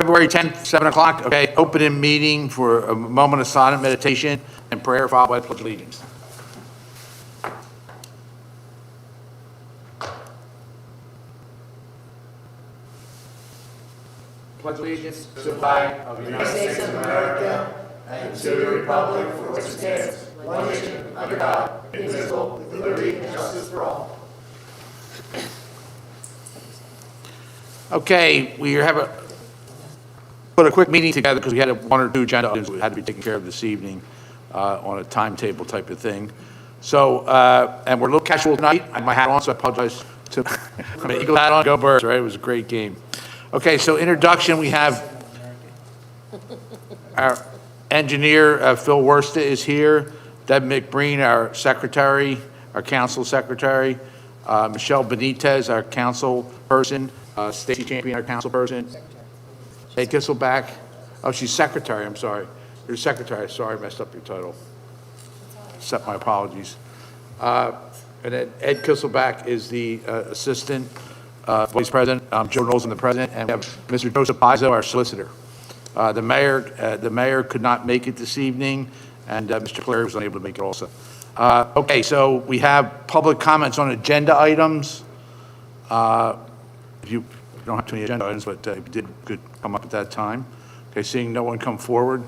February 10th, 7 o'clock. Okay, opening meeting for a moment of silent meditation and prayer followed by the Pledge of Allegiance. Pledge allegiance to the flag of the United States of America and to the republic for which it stands, one nation, under God, indivisible, with liberty and justice for all. Okay, we put a quick meeting together because we had one or two agenda items that had to be taken care of this evening on a timetable type of thing. So, and we're a little casual tonight. I had my hat on, so I apologize to my Eagle hat on. Go Birds, right? It was a great game. Okay, so introduction, we have our engineer, Phil Worsta is here. Deb McBreen, our secretary, our council secretary. Michelle Benitez, our council person. Stacy Champion, our council person. Ed Kisselback. Oh, she's secretary, I'm sorry. You're secretary, sorry, I messed up your title. Accept my apologies. And then Ed Kisselback is the assistant vice president. Joe Knowles, the president, and we have Mr. Joseph Pizzo, our solicitor. The mayor could not make it this evening, and Mr. Clare was unable to make it also. Okay, so we have public comments on agenda items. If you don't have too many agenda items, but if you could come up at that time. Okay, seeing no one come forward,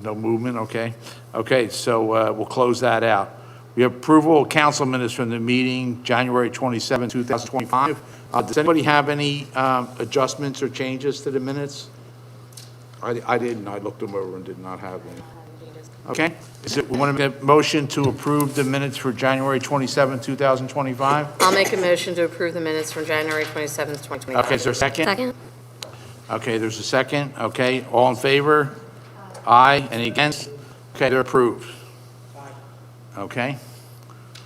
no movement. Okay, so we'll close that out. We have approval of council minutes from the meeting January 27, 2025. Does anybody have any adjustments or changes to the minutes? I didn't. I looked them over and did not have any. Okay. We want to make a motion to approve the minutes for January 27, 2025? I'll make a motion to approve the minutes from January 27th, 2025. Okay, is there a second? Second. Okay, there's a second. Okay, all in favor? Aye. Any against? Okay, they're approved. Okay.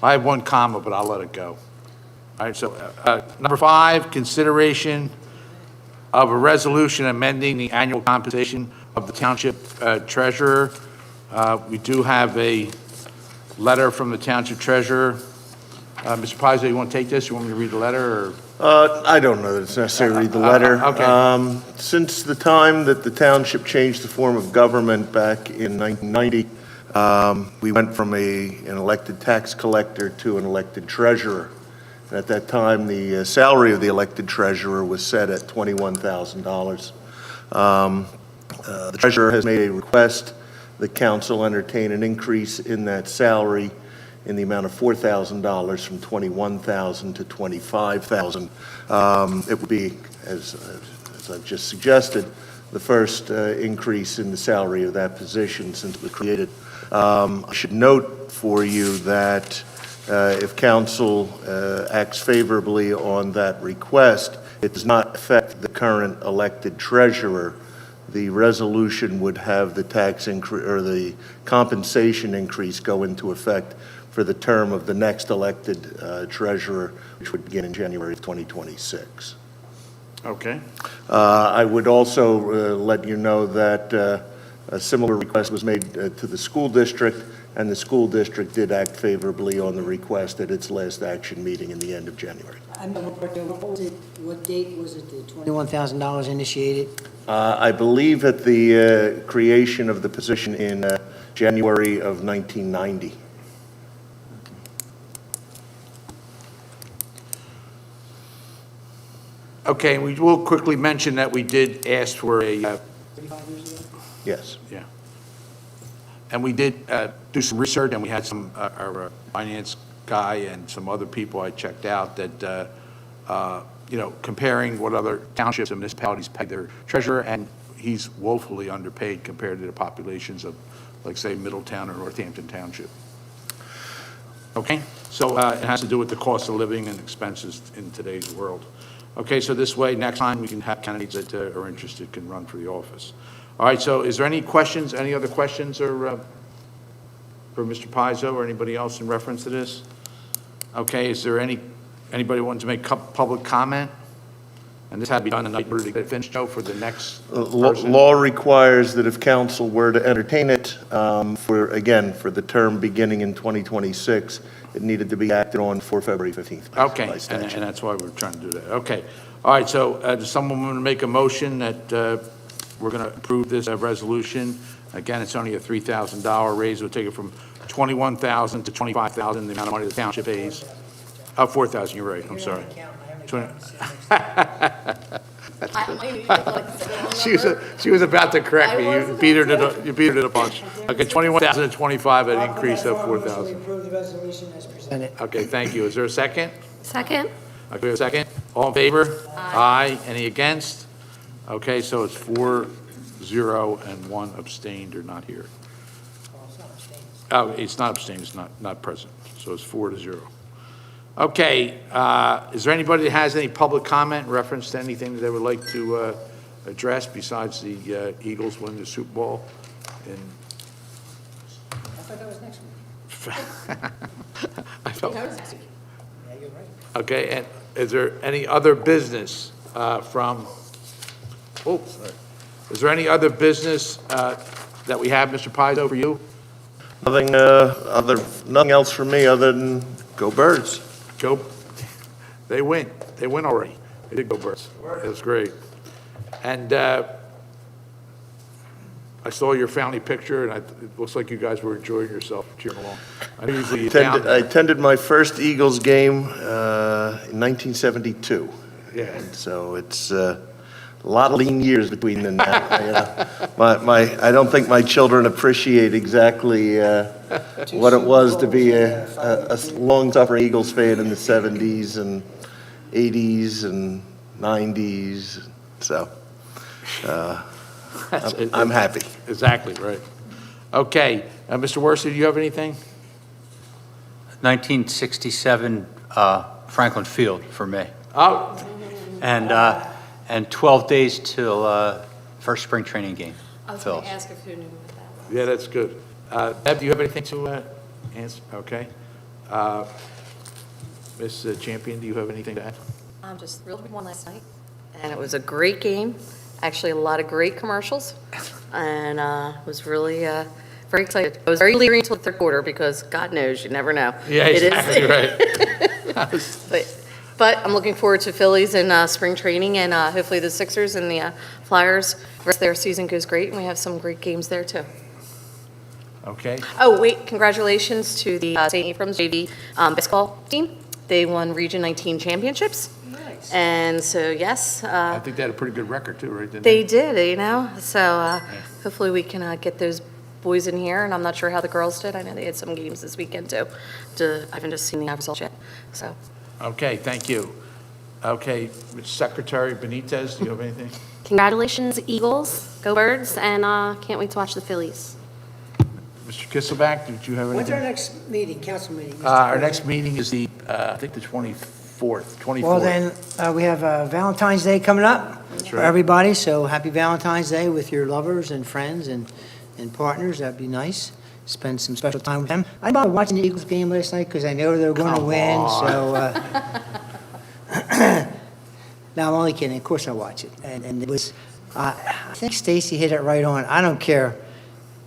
I have one comma, but I'll let it go. All right, so number 5, consideration of a resolution amending the annual compensation of the township treasurer. We do have a letter from the township treasurer. Mr. Pizzo, you want to take this? You want me to read the letter? Or? I don't know that it's necessary to read the letter. Okay. Since the time that the township changed the form of government back in 1990, we went from an elected tax collector to an elected treasurer. And at that time, the salary of the elected treasurer was set at $21,000. The treasurer has made a request. The council entertain an increase in that salary in the amount of $4,000 from $21,000 to $25,000. It would be, as I've just suggested, the first increase in the salary of that position since it was created. I should note for you that if council acts favorably on that request, it does not affect the current elected treasurer. The resolution would have the tax increase or the compensation increase go into effect for the term of the next elected treasurer, which would begin in January of 2026. Okay. I would also let you know that a similar request was made to the school district, and the school district did act favorably on the request at its last action meeting in the end of January. What date was it, the $21,000 initiated? I believe at the creation of the position in January of 1990. Okay, we will quickly mention that we did ask for a... 35 years ago? Yes. Yeah. And we did do some research, and we had some, our finance guy and some other people I checked out that, comparing what other townships and municipalities pay their treasurer, and he's woefully underpaid compared to the populations of, like, say, Middletown or Northampton Township. Okay? So it has to do with the cost of living and expenses in today's world. Okay, so this way, next time, we can have candidates that are interested can run for the office. All right, so is there any questions, any other questions or for Mr. Pizzo or anybody else in reference to this? Okay, is there anybody wanting to make public comment? And this had to be done tonight in order to get it finished, Joe, for the next person. Law requires that if council were to entertain it for the term beginning in 2026, it needed to be acted on for February 15th. Okay, by and statute. that's why we're trying to do that. Okay. All right, so does someone want to make a motion that we're going to approve this resolution? Again, it's only a $3,000 raise. We'll take it from $21,000 to $25,000, the amount of money the township pays. Oh, $4,000, you're right, I'm sorry. 20 She was about to correct me. You beat her to the punch. Okay, 21,000 to 25, an increase of 4,000. Approve the resolution as presented. Okay, thank you. Is there a second? Second? Okay, we have a second. All in favor? Aye. Any against? Okay, so it's 4-0 and 1 abstained or not here. Oh, it's not abstained, it's not present. So it's 4-0. Okay, is there anybody that has any public comment in reference to anything that they would like to address besides the Eagles winning the Super Bowl? I thought that was next week. I felt, Yeah, you're right. okay, and is there any other business is there any other business that we have, Mr. Paido, for you? Nothing else for me other than go Birds. Go, they win already. They did go Birds. That's great. And I saw your family picture, and it looks like you guys were enjoying yourself cheering along. I usually I attended my first Eagles game in 1972. Yeah. And so it's a lot of lean years between them now. I don't think my children appreciate exactly what it was to be a long-suffering Eagles fan in the 70s and 80s and 90s. So I'm happy. Exactly, right. Okay, Mr. Worcester, do you have anything? 1967 Franklin Field for me. Oh, And 12 days till first spring training game. I was Phil. going to ask if you knew what that was. yeah, that's good. Deb, do you have anything to answer? Okay. Ms. Champion, do you have anything to add? I'm just thrilled we won last night, and it was a great game. Actually, a lot of great commercials, and was really very excited. I was very leery until the third quarter because God knows, you never know. Yeah, It is- exactly right. But I'm looking forward to Phillies and spring training, and hopefully the Sixers and the Flyers, the rest of their season goes great, and we have some great games there, too. Okay. Oh, wait, congratulations to the St. Ephraim's JV basketball team. They won Region 19 championships. Nice. And so, yes, I think they had a pretty good record too, right? Didn't they did, you know? So hopefully we can get those boys in here, and I'm not sure how the girls did. I know they had some games this weekend, too. I haven't just seen the results yet, so. Okay, thank you. Okay, Secretary Benitez, do you have anything? Congratulations, Eagles. Go Birds, and can't wait to watch the Phillies. Mr. Kisselback, did you have When's our anything? next meeting, council meeting? Mr. Our President? next meeting is I think the 24th. Well, then, we have Valentine's Day coming up for right. everybody, so happy Valentine's Day with your lovers and friends and partners. That'd be nice. Spend some special time with them. I bought watching the Eagles game last night because I know they were going to Come win, on. so. No, I'm only kidding. Of course I watch it. And it was, I think Stacy hit it right on. I don't care.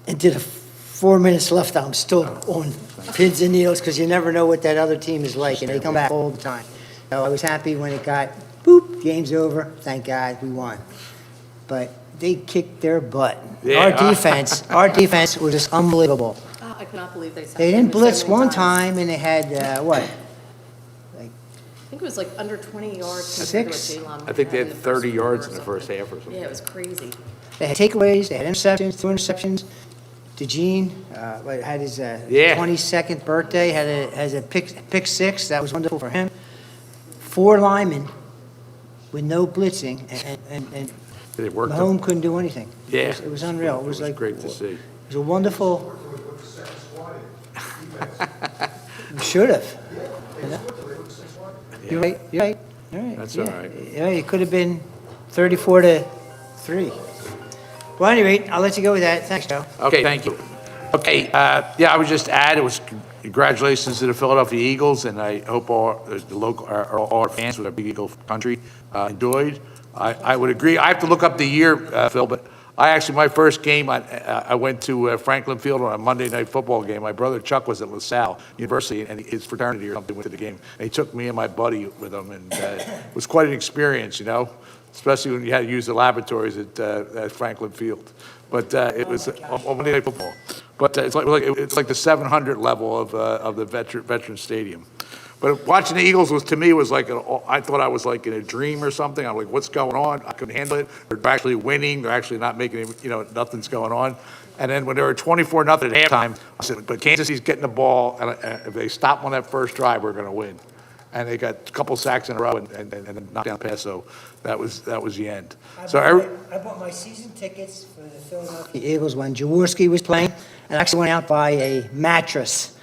Into the 4 minutes left, I'm still on pins and needles because you never know what that other team is like, and they come back all the time. So I was happy when it got, boop, game's over. Thank God we won. But they kicked their butt. Yeah. Our defense was just unbelievable. Oh, I cannot believe they They didn't blitz one time, and they had, what? I think it was like under 20 yards compared to what Six? J-Lon I think they in had the 30 first yards quarter in the or first something. half or something. Yeah, it was crazy. They had takeaways, they had interceptions, 2 interceptions. DeGene had his Yeah. 22nd birthday, has a pick six. That was wonderful for him. 4 linemen with no blitzing, and Did it work? Mahomes couldn't do anything. Yeah. It was unreal. It was like great to see. It was a wonderful. We should have. You know? You're right. You're right. All right. That's yeah. all right. Yeah, it could have been 34-3. Well, anyway, I'll let you go with that. Thanks, Joe. Okay, thank you. Okay, yeah, I would just add, it was congratulations to the Philadelphia Eagles, and I hope all our fans with our big Eagle country enjoyed. I would agree. I have to look up the year, Phil, but my first game, I went to Franklin Field on a Monday night football game. My brother Chuck was at LaSalle University, and his fraternity or something went to the game. And he took me and my buddy with him, and it was quite an experience, especially when you had to use the laboratories at Franklin Field. But it was on Monday night football. But it's like the 700 level of the veteran stadium. But watching the Eagles to me was like, I thought I was like in a dream or something. I'm like, what's going on? I couldn't handle it. They're actually winning. They're actually not making, nothing's going on. And then when they were 24-0 at halftime, I said, but Kansas City's getting the ball, and if they stop on that first drive, we're going to win. And they got a couple sacks in a row and then knocked down the pass, so that was the end. I bought my season tickets for the Philadelphia Eagles when Jaworski was playing, and I actually went out and buy a mattress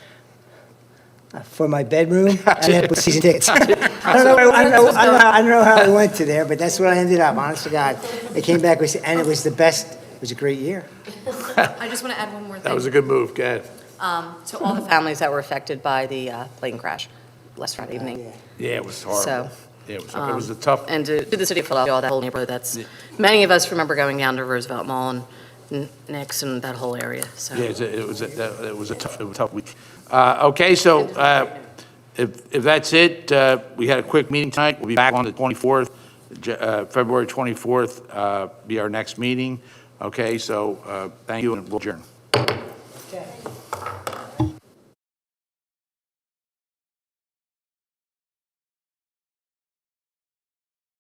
for my bedroom, and I had to put season tickets. I don't know how I went to there, but that's where I ended up, honest to God. They came back, and it was the best. It was a great year. I just want to add one more thing. That was a good move. Go ahead. To all the families that were affected by the plane crash last Friday evening. Yeah, it was horrible. So, Yeah, it was a tough. And to the city of Philadelphia, all that whole neighborhood, many of us remember going down to Roosevelt Mall and Nick's and that whole area, so. Yeah, it was a tough week. Okay, so if that's it, we had a quick meeting tonight. We'll be back on the 24th, February 24th, be our next meeting. Okay, so thank you, and we'll adjourn.